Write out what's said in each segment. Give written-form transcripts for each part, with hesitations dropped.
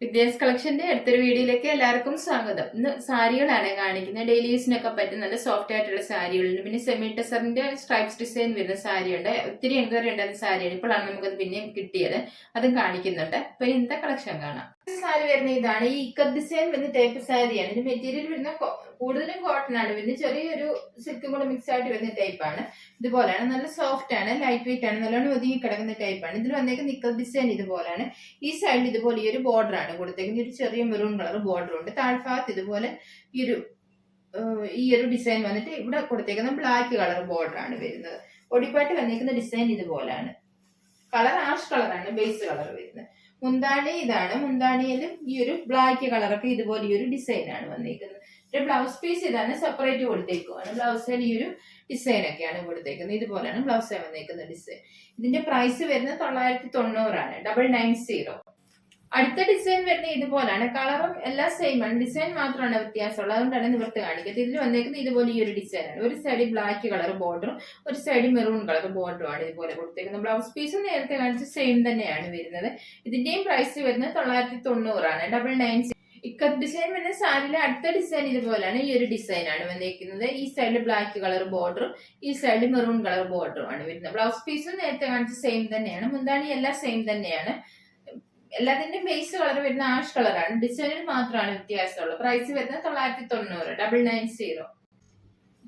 വിദ്യാസ് കളക്ഷന്റെ അടുത്തൊരു വീഡിയോയിലേക്ക് എല്ലാവർക്കും സ്വാഗതം. ഇന്ന് സാരികളാണ് കാണിക്കുന്നത്. ഡെയിലി യൂസിനൊക്കെ പറ്റുന്ന നല്ല സോഫ്റ്റ് ആയിട്ടുള്ള സാരികളുണ്ട്. പിന്നെ സെമി ടെസറിന്റെ സ്ട്രൈപ്സ് ഡിസൈൻ വരുന്ന സാരിയുണ്ട്. ഒത്തിരി എൻക്വയറി ഉണ്ടായിരുന്ന സാരിയാണ്. ഇപ്പോഴാണ് നമുക്കത് പിന്നെയും കിട്ടിയത്. അതും കാണിക്കുന്നുണ്ട്. അപ്പൊ ഇന്നത്തെ കളക്ഷൻ കാണാം. സാരി വരുന്ന ഇതാണ്. ഈ ഇക്കത്ത് ഡിസൈൻ വരുന്ന ടൈപ്പ് സാരിയാണ്. ഇത് മെറ്റീരിയൽ വരുന്ന കൂടുതലും കോട്ടൺ ആണ്. പിന്നെ ചെറിയൊരു സിൽക്കും കൂടെ മിക്സ് ആയിട്ട് വരുന്ന ടൈപ്പാണ്. ഇതുപോലെയാണ്. നല്ല സോഫ്റ്റ് ആണ്, ലൈറ്റ് വെയിറ്റ് ആണ്, നല്ലോണം ഒതുങ്ങി കിടക്കുന്ന ടൈപ്പാണ്. ഇതിൽ വന്നേക്കുന്ന ഇക്കത്ത് ഡിസൈൻ ഇതുപോലെയാണ്. ഈ സൈഡിൽ ഇതുപോലെ ഈ ഒരു ബോർഡർ ആണ് കൊടുത്തേക്കുന്നത്. ഒരു ചെറിയ മെറൂൺ കളർ ബോർഡർ ഉണ്ട്. താഴ്ഭാഗത്ത് ഇതുപോലെ ഈ ഒരു ഡിസൈൻ വന്നിട്ട് ഇവിടെ കൊടുത്തേക്കുന്ന ബ്ലാക്ക് കളർ ബോർഡർ ആണ് വരുന്നത്. ഒടിപ്പാട്ട് വന്നേക്കുന്ന ഡിസൈൻ ഇതുപോലാണ്. കളർ ആഷ് കളറാണ് ബേസ് കളർ വരുന്നത്. മുന്താണി ഇതാണ്. മുന്താണിയിലും ഈ ഒരു ബ്ലാക്ക് കളറൊക്കെ ഇതുപോലെ ഈ ഒരു ഡിസൈൻ ആണ് വന്നിരിക്കുന്നത്. ബ്ലൗസ് പീസ് ഇതാണ്, സെപ്പറേറ്റ് കൊടുത്തേക്കുവാണ്. ബ്ലൗസിൽ ഈ ഒരു ഡിസൈൻ ഒക്കെയാണ് കൊടുത്തേക്കുന്നത്. ഇതുപോലെയാണ് ബ്ലൗസ് വന്നേക്കുന്ന ഡിസൈൻ. ഇതിന്റെ പ്രൈസ് വരുന്നത് 990 ആണ്. 990. അടുത്ത ഡിസൈൻ വരുന്നത് ഇതുപോലാണ്. കളറും എല്ലാം സെയിം ആണ്, ഡിസൈൻ മാത്രമാണ് വ്യത്യാസമുള്ളത്. അതുകൊണ്ടാണ് നിവർത്ത് കാണിക്കുന്നത്. ഇതിൽ വന്നേക്കുന്നത് ഇതുപോലെ ഈ ഒരു ഡിസൈൻ ആണ്. ഒരു സൈഡിൽ ബ്ലാക്ക് കളർ ബോർഡറും ഒരു സൈഡിൽ മെറൂൺ കളർ ബോർഡറും ആണ് ഇതുപോലെ കൊടുത്തേക്കുന്നത്. ബ്ലൗസ് പീസും നേരത്തെ കാണിച്ച സെയിം തന്നെയാണ് വരുന്നത്. ഇതിന്റെയും പ്രൈസ് വരുന്നത് 990 ആണ്. 990. ഇക്കത്ത് ഡിസൈൻ വരുന്ന സാരിയിലെ അടുത്ത ഡിസൈൻ ഇതുപോലാണ്. ഈ ഒരു ഡിസൈൻ ആണ് വന്നിരിക്കുന്നത്. ഈ സൈഡിൽ ബ്ലാക്ക് കളർ ബോർഡറും ഈ സൈഡിൽ മെറൂൺ കളർ ബോർഡറും ആണ് വരുന്നത്. ബ്ലൗസ് പീസും നേരത്തെ കാണിച്ച സെയിം തന്നെയാണ്. മുന്താണി എല്ലാം സെയിം തന്നെയാണ്. എല്ലാത്തിന്റെയും ബേസ് കളർ വരുന്ന ആഷ് കളറാണ്. ഡിസൈനിൽ മാത്രമാണ് വ്യത്യാസമുള്ളത്. പ്രൈസ് വരുന്നത് 990. 990.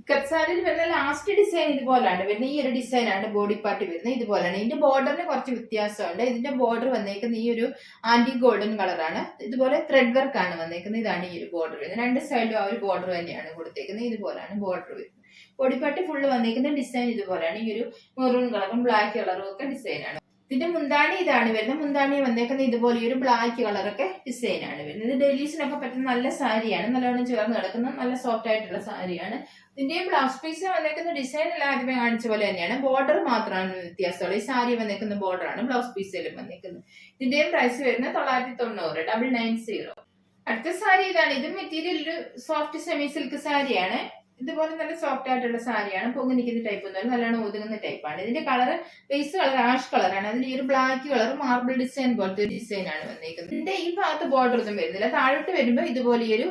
ഇക്കത്ത് സാരിയിൽ വരുന്ന ലാസ്റ്റ് ഡിസൈൻ ഇതുപോലാണ് വരുന്നത്. ഈ ഒരു ഡിസൈൻ ആണ് ബോഡി പാർട്ട് വരുന്നത്. ഇതുപോലെയാണ്. ഇതിന്റെ ബോർഡറിന് കുറച്ച് വ്യത്യാസമുണ്ട്. ഇതിന്റെ ബോർഡർ വന്നേക്കുന്നത് ഈ ഒരു ആന്റി ഗോൾഡൻ കളറാണ്. ഇതുപോലെ ത്രെഡ് വർക്ക് ആണ് വന്നേക്കുന്നത്. ഇതാണ് ഈ ഒരു ബോർഡർ വരുന്നത്. രണ്ട് സൈഡിലും ആ ഒരു ബോർഡർ തന്നെയാണ് കൊടുത്തേക്കുന്നത്. ഇതുപോലാണ് ബോർഡർ വരുന്നത്. ബോഡി പാർട്ട് ഫുള്ള് വന്നേക്കുന്ന ഡിസൈൻ ഇതുപോലെയാണ്. ഈ ഒരു മെറൂൺ കളറും ബ്ലാക്ക് കളറും ഒക്കെ ഡിസൈൻ ആണ്. ഇതിന്റെ മുന്താണി ഇതാണ് വരുന്നത്. മുന്താണി വന്നേക്കുന്ന ഇതുപോലെ ഒരു ബ്ലാക്ക് കളറൊക്കെ ഡിസൈൻ ആണ് വരുന്നത്. ഇത് ഡെയിലീസിനൊക്കെ പറ്റുന്ന നല്ല സാരിയാണ്. നല്ലോണം ചേർന്ന് കിടക്കുന്ന നല്ല സോഫ്റ്റ് ആയിട്ടുള്ള സാരിയാണ്. ഇതിന്റെ ബ്ലൗസ് പീസ് വന്നേക്കുന്ന ഡിസൈൻ എല്ലാം ആദ്യമേ കാണിച്ച പോലെ തന്നെയാണ്. ബോർഡർ മാത്രമാണ് വ്യത്യാസമുള്ളത്. ഈ സാരി വന്നേക്കുന്ന ബോർഡർ ആണ് ബ്ലൗസ് പീസിലും വന്നേക്കുന്നത്. ഇതിന്റെയും പ്രൈസ് വരുന്നത് 990. 990. അടുത്ത സാരി ഇതാണ്. ഇത് മെറ്റീരിയൽ ഒരു സോഫ്റ്റ് സെമി സിൽക്ക് സാരിയാണ്. ഇതുപോലെ നല്ല സോഫ്റ്റ് ആയിട്ടുള്ള സാരിയാണ്. പൊങ്ങി നിൽക്കുന്ന ടൈപ്പ് ഒന്നും നല്ലോണം ഒതുങ്ങുന്ന ടൈപ്പാണ്. ഇതിന്റെ കളർ ബേസ് കളർ ആഷ് കളറാണ്. അതിൽ ഈ ഒരു ബ്ലാക്ക് കളർ മാർബിൾ ഡിസൈൻ പോലത്തെ ഒരു ഡിസൈൻ ആണ് വന്നിരിക്കുന്നത്. ഇതിന്റെ ഈ ഭാഗത്ത് ബോർഡർ ഒന്നും വരുന്നില്ല. താഴോട്ട് വരുമ്പോൾ ഇതുപോലെ ഈ ഒരു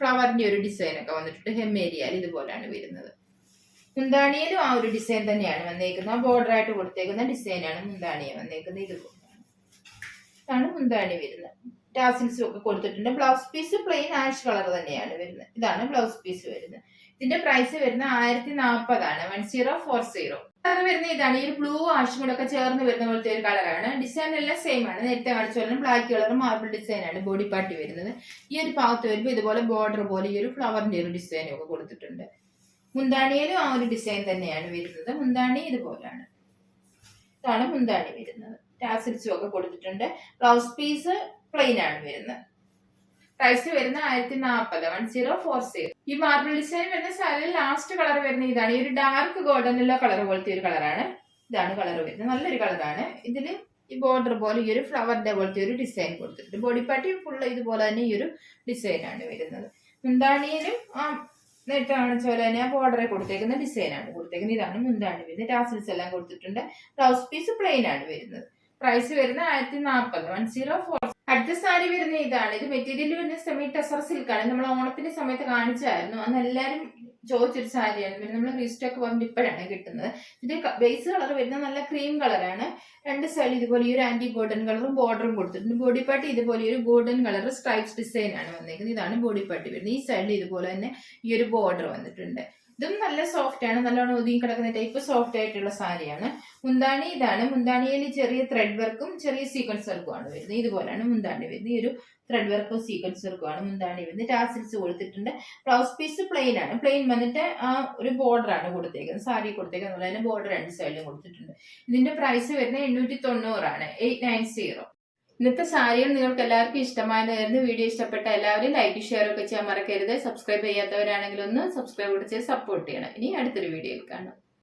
ഫ്ലവറിന്റെ ഒരു ഡിസൈൻ ഒക്കെ വന്നിട്ടുണ്ട്. ഹെം ഏരിയയിൽ ഇതുപോലെയാണ് വരുന്നത്. മുന്താണിയിലും ആ ഒരു ഡിസൈൻ തന്നെയാണ് വന്നേക്കുന്നത്. ആ ബോർഡർ ആയിട്ട് കൊടുത്തേക്കുന്ന ഡിസൈനാണ് മുന്താണിയെ വന്നേക്കുന്നത്. ഇതാണ് മുന്താണി വരുന്നത്. ടാസിൽസും ഒക്കെ കൊടുത്തിട്ടുണ്ട്. Blouse piece plain ash colour തന്നെയാണ് വരുന്നത്. ഇതാണ് ബ്ലൗസ് പീസ് വരുന്നത്. ഇതിന്റെ പ്രൈസ് വരുന്ന 1040 ആണ്. 1040. കളർ വരുന്ന ഇതാണ്. ഈ ഒരു ബ്ലൂ ആഷും കൂടെ ഒക്കെ ചേർന്ന് വരുന്ന പോലത്തെ ഒരു കളറാണ്. ഡിസൈൻ എല്ലാം സെയിം ആണ്. നേരത്തെ കാണിച്ച പോലെ ബ്ലാക്ക് കളർ മാർബിൾ ഡിസൈൻ ആണ് ബോഡി പാർട്ടി വരുന്നത്. ഈ ഒരു ഭാഗത്ത് വരുമ്പോൾ ഇതുപോലെ ബോർഡർ പോലെ ഈ ഒരു ഫ്ലവറിന്റെ ഒരു ഡിസൈനും ഒക്കെ കൊടുത്തിട്ടുണ്ട്. മുന്താണിയിലും ആ ഒരു ഡിസൈൻ തന്നെയാണ് വരുന്നത്. മുന്താണി ഇതുപോലാണ്. ഇതാണ് മുന്താണി വരുന്നത്. ടാസിൽസും ഒക്കെ കൊടുത്തിട്ടുണ്ട്. ബ്ലൗസ് പീസ് പ്ലെയിൻ ആണ് വരുന്നത്. പ്രൈസ് വരുന്ന 1040. 1040. ഈ മാർബിൾ ഡിസൈൻ വരുന്ന സാരിയിൽ ലാസ്റ്റ് കളർ വരുന്ന ഇതാണ്. ഈ ഒരു ഡാർക്ക് ഗോൾഡൻ യെല്ലോ കളർ പോലത്തെ ഒരു കളറാണ്. ഇതാണ് കളർ വരുന്നത്. നല്ലൊരു കളറാണ്. ഇതില് ഈ ബോർഡർ പോലെ ഈ ഒരു ഫ്ലവറിന്റെ പോലത്തെ ഒരു ഡിസൈൻ കൊടുത്തിട്ടുണ്ട്. ബോഡി പാർട്ടി ഫുള്ള് ഇതുപോലെ തന്നെ ഈ ഒരു ഡിസൈൻ ആണ് വരുന്നത്. മുന്താണിയിലും ആ നേരത്തെ കാണിച്ച പോലെ തന്നെ ആ ബോർഡറെ കൊടുത്തേക്കുന്ന ഡിസൈൻ ആണ് കൊടുത്തേക്കുന്നത്. ഇതാണ് മുന്താണി വരുന്നത്. ടാസിൽസ് എല്ലാം കൊടുത്തിട്ടുണ്ട്. ബ്ലൗസ് പീസ് പ്ലെയിൻ ആണ് വരുന്നത്. പ്രൈസ് വരുന്ന 1040. 1040. അടുത്ത സാരി വരുന്ന ഇതാണ്. ഇത് മെറ്റീരിയൽ വരുന്ന സെമി ടെസർ സിൽക്കാണ്. നമ്മൾ ഓണത്തിന്റെ സമയത്ത് കാണിച്ചായിരുന്നു. അന്ന് എല്ലാരും ചോദിച്ചൊരു സാരിയാണ്. പിന്നെ നമ്മൾ റീസ്റ്റോക്ക് വന്നിട്ട് ഇപ്പോഴാണ് കിട്ടുന്നത്. ഇതിന്റെ ബേസ് കളർ വരുന്നത് നല്ല ക്രീം കളറാണ്. രണ്ട് സൈഡിൽ ഇതുപോലെ ഈ ഒരു ആന്റി ഗോൾഡൻ കളറും ബോർഡറും കൊടുത്തിട്ടുണ്ട്. ബോഡി പാർട്ടി ഇതുപോലെ ഒരു ഗോൾഡൻ കളർ സ്ട്രൈപ്സ് ഡിസൈൻ ആണ് വന്നിരിക്കുന്നത്. ഇതാണ് ബോഡി പാർട്ടി വരുന്നത്. ഈ സൈഡിൽ ഇതുപോലെ തന്നെ ഈ ഒരു ബോർഡർ വന്നിട്ടുണ്ട്. ഇതും നല്ല സോഫ്റ്റ് ആണ്. നല്ലോണം ഒതുങ്ങി കിടക്കുന്ന ടൈപ്പ് സോഫ്റ്റ് ആയിട്ടുള്ള സാരിയാണ്. മുന്താണി ഇതാണ്. മുന്താണിയിൽ ചെറിയ ത്രെഡ് വർക്കും ചെറിയ സീക്വൻസ് വർക്കും ആണ് വരുന്നത്. ഇതുപോലെയാണ് മുന്താണി വരുന്നത്. ഈ ഒരു ത്രെഡ് വർക്കും സീക്വൻസ് വർക്കും ആണ് മുന്താണി വരുന്നത്. ടാസിൽസ് കൊടുത്തിട്ടുണ്ട്. ബ്ലൗസ് പീസ് പ്ലെയിൻ ആണ്. പ്ലെയിൻ വന്നിട്ട് ആ ഒരു ബോർഡർ ആണ് കൊടുത്തേക്കുന്നത്. സാരി കൊടുത്തേക്കുന്നത് അതുപോലെ തന്നെ ബോർഡർ രണ്ട് സൈഡിലും കൊടുത്തിട്ടുണ്ട്. ഇതിന്റെ പ്രൈസ് വരുന്നത് 890 ആണ്. 890. ഇന്നത്തെ സാരികൾ നിങ്ങൾക്ക് എല്ലാവർക്കും ഇഷ്ടമായതായിരുന്നു. വീഡിയോ ഇഷ്ടപ്പെട്ട എല്ലാവരും ലൈക്ക് ഷെയർ ഒക്കെ ചെയ്യാൻ മറക്കരുത്. സബ്സ്ക്രൈബ് ചെയ്യാത്തവരാണെങ്കിൽ ഒന്ന് സബ്സ്ക്രൈബ് ചെയ്ത് സപ്പോർട്ട് ചെയ്യണം. ഇനി അടുത്തൊരു വീഡിയോയിൽ കാണാം.